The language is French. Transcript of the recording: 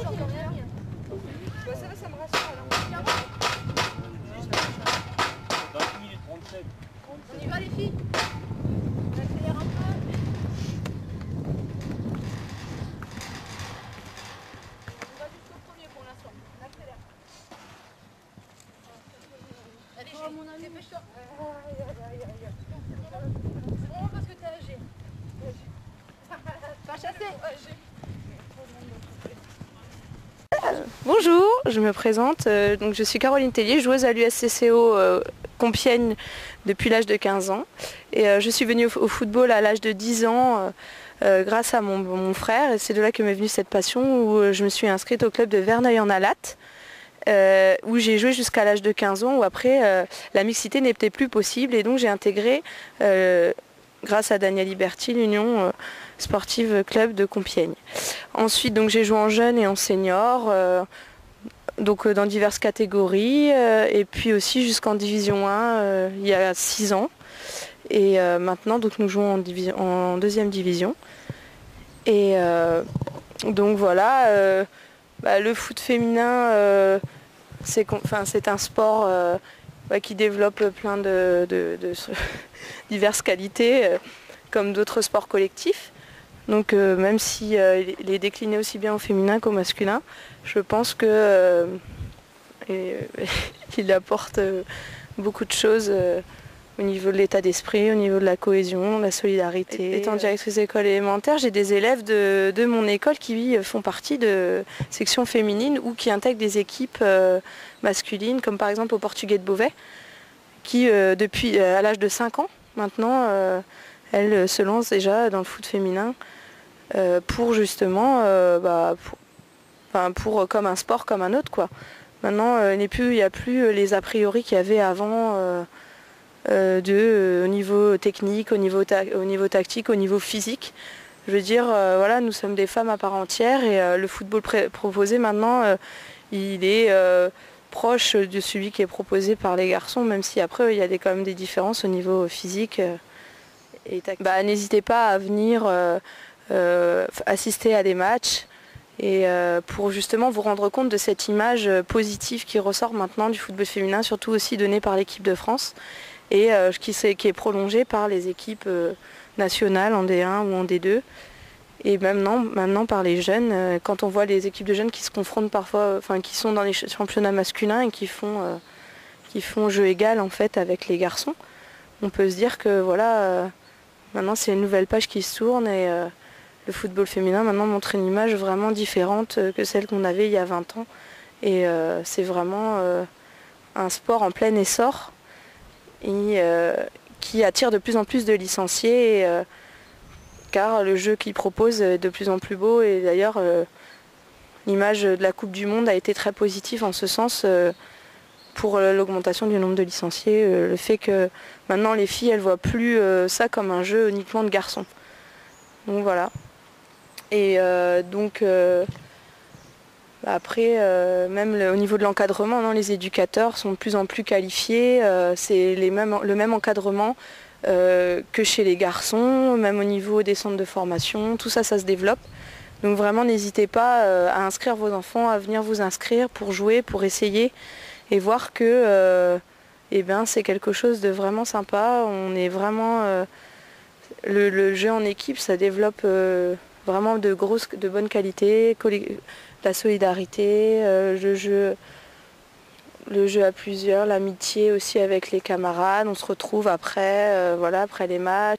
Ça va, ça me rassure. 28 minutes 37. On y va les filles? On accélère un peu. On va jusqu'au premier pour l'instant. On accélère. Allez, dépêche-toi. C'est bon parce que t'es âgé. Pas chassé. Bonjour, je me présente. Donc je suis Caroline Tellier, joueuse à l'USCCO Compiègne depuis l'âge de 15 ans. Et je suis venue au football à l'âge de 10 ans grâce à mon frère. Et c'est de là que m'est venue cette passion où je me suis inscrite au club de Verneuil-en-Alatte. Où j'ai joué jusqu'à l'âge de 15 ans, où après la mixité n'était plus possible et donc j'ai intégré, grâce à Daniel Liberti, l'Union sportive club de Compiègne. Ensuite donc j'ai joué en jeune et en senior, donc dans diverses catégories, et puis aussi jusqu'en division 1 il y a 6 ans. Et maintenant donc nous jouons en deuxième division. Et donc voilà. Le foot féminin, c'est un sport qui développe plein de diverses qualités, comme d'autres sports collectifs. Donc même si il est décliné aussi bien au féminin qu'au masculin, je pense que il apporte beaucoup de choses au niveau de l'état d'esprit, au niveau de la cohésion, de la solidarité. Étant directrice d'école élémentaire, j'ai des élèves de mon école qui font partie de sections féminines ou qui intègrent des équipes masculines, comme par exemple au Portugais de Beauvais, qui depuis à l'âge de 5 ans maintenant, elles se lancent déjà dans le foot féminin pour justement, comme un sport comme un autre, quoi. Maintenant, il n'y a plus les a priori qu'il y avait avant. Au niveau technique, au niveau tactique, au niveau physique. Je veux dire, voilà, nous sommes des femmes à part entière et le football proposé maintenant, il est proche de celui qui est proposé par les garçons, même si après il y a quand même des différences au niveau physique et tactique. N'hésitez pas à venir assister à des matchs et pour justement vous rendre compte de cette image positive qui ressort maintenant du football féminin, surtout aussi donnée par l'équipe de France. Et qui est prolongé par les équipes nationales en D1 ou en D2. Et maintenant par les jeunes, quand on voit les équipes de jeunes qui se confrontent parfois, qui sont dans les championnats masculins et qui font jeu égal en fait avec les garçons, on peut se dire que voilà, maintenant c'est une nouvelle page qui se tourne et le football féminin maintenant montre une image vraiment différente que celle qu'on avait il y a 20 ans. Et c'est vraiment un sport en plein essor. Et qui attire de plus en plus de licenciés car le jeu qu'il propose est de plus en plus beau et d'ailleurs l'image de la Coupe du Monde a été très positive en ce sens pour l'augmentation du nombre de licenciés, le fait que maintenant les filles elles voient plus ça comme un jeu uniquement de garçons. Donc voilà. Et après, même au niveau de l'encadrement, les éducateurs sont de plus en plus qualifiés. C'est le même encadrement que chez les garçons, même au niveau des centres de formation. Tout ça, ça se développe. Donc vraiment, n'hésitez pas à inscrire vos enfants, à venir vous inscrire pour jouer, pour essayer et voir que c'est quelque chose de vraiment sympa. On est vraiment le jeu en équipe, ça développe vraiment de bonnes qualités. La solidarité, le jeu à plusieurs, l'amitié aussi avec les camarades. On se retrouve après les matchs.